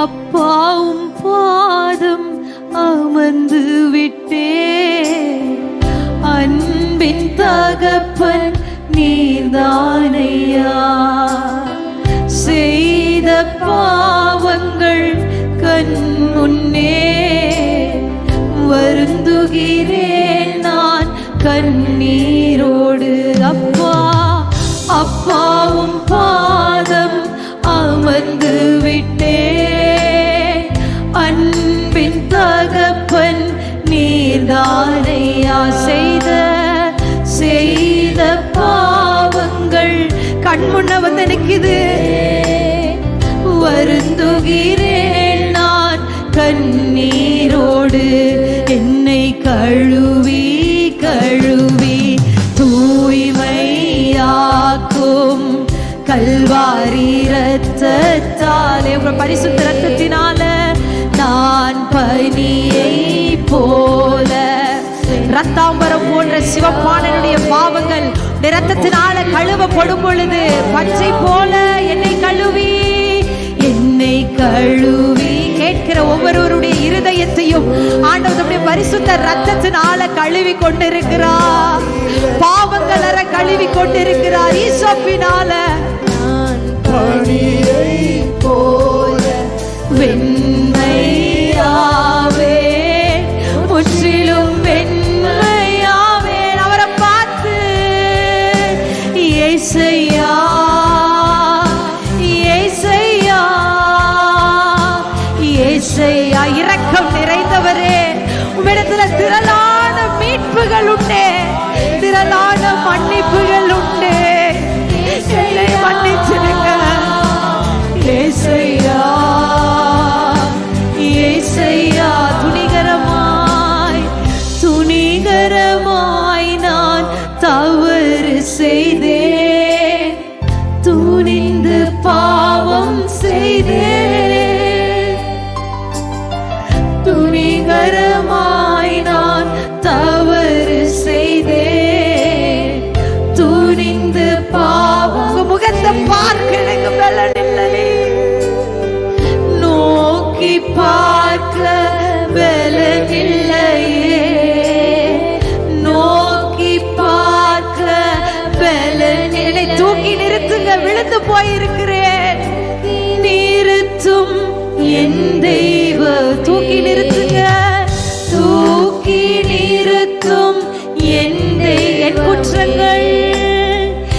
அப்பாவும் பாதம் அமர்ந்து விட்டே. அன்பின் தகப்பன் நீர்தானையா, செய்த பாவங்கள் கண் முன்னே வருந்துகிறேன் நான் கண்ணீரோடு. அப்பா அப்பாவும் பாதம் அமர்ந்து விட்டே. அன்பின் தகப்பன் நீர்தானையா, செய்த பாவங்கள் கண்முன்ன வந்து நிக்குது. வருந்துகிறேன் நான் கண்ணீரோடு. என்னை கழுவி கழுவி தூய்மையாக்கும் கல்வாரி இரத்தத்தாலே, பரிசுத்த இரத்தத்தினால நான் பனியை போல, ரத்தாம்பரம் போன்ற சிவப்பான என்னுடைய பாவங்கள் இரத்தத்தினால கழுவப்படும் பொழுது பச்சை போல என்னை கழுவி கேட்கிற ஒவ்வொருவருடைய இருதயத்தையும் ஆண்டவருடைய பரிசுத்த இரத்தத்தினால கழுவி கொண்டிருக்கிறார். பாவங்கள் அற கழுவி கொண்டிருக்கிறார். ஈசோப்பினால நான் பனியை போல வெண்மையாவே, முற்றிலும் வெண்மையாவே. அவரை பார்த்து இயேசையா இயேசையா இயேசையா, இரக்கம் நிறைந்தவரே, உம்மிடத்துல திரளான மீட்புகள் உண்டே, திரளான மன்னிப்புகள் உண்டே. என்னை மன்னிச்சிருங்க இயேசையா இயேசையா. துணிகரமாய் நான் தவறு செய்தேன், துணிந்து பாவம் செய்தேன். துணிகரமாய் நான் தவறு செய்தேன், துணிந்து பாவம். முகத்தை பார்க்க எனக்கு பலனில்லை, நோக்கி பார்க்க பலனில்லையே, நோக்கி பார்க்க பலனில்லை. தூக்கி நிறுத்துங்க, விழுந்து போயிருக்கிறேன்.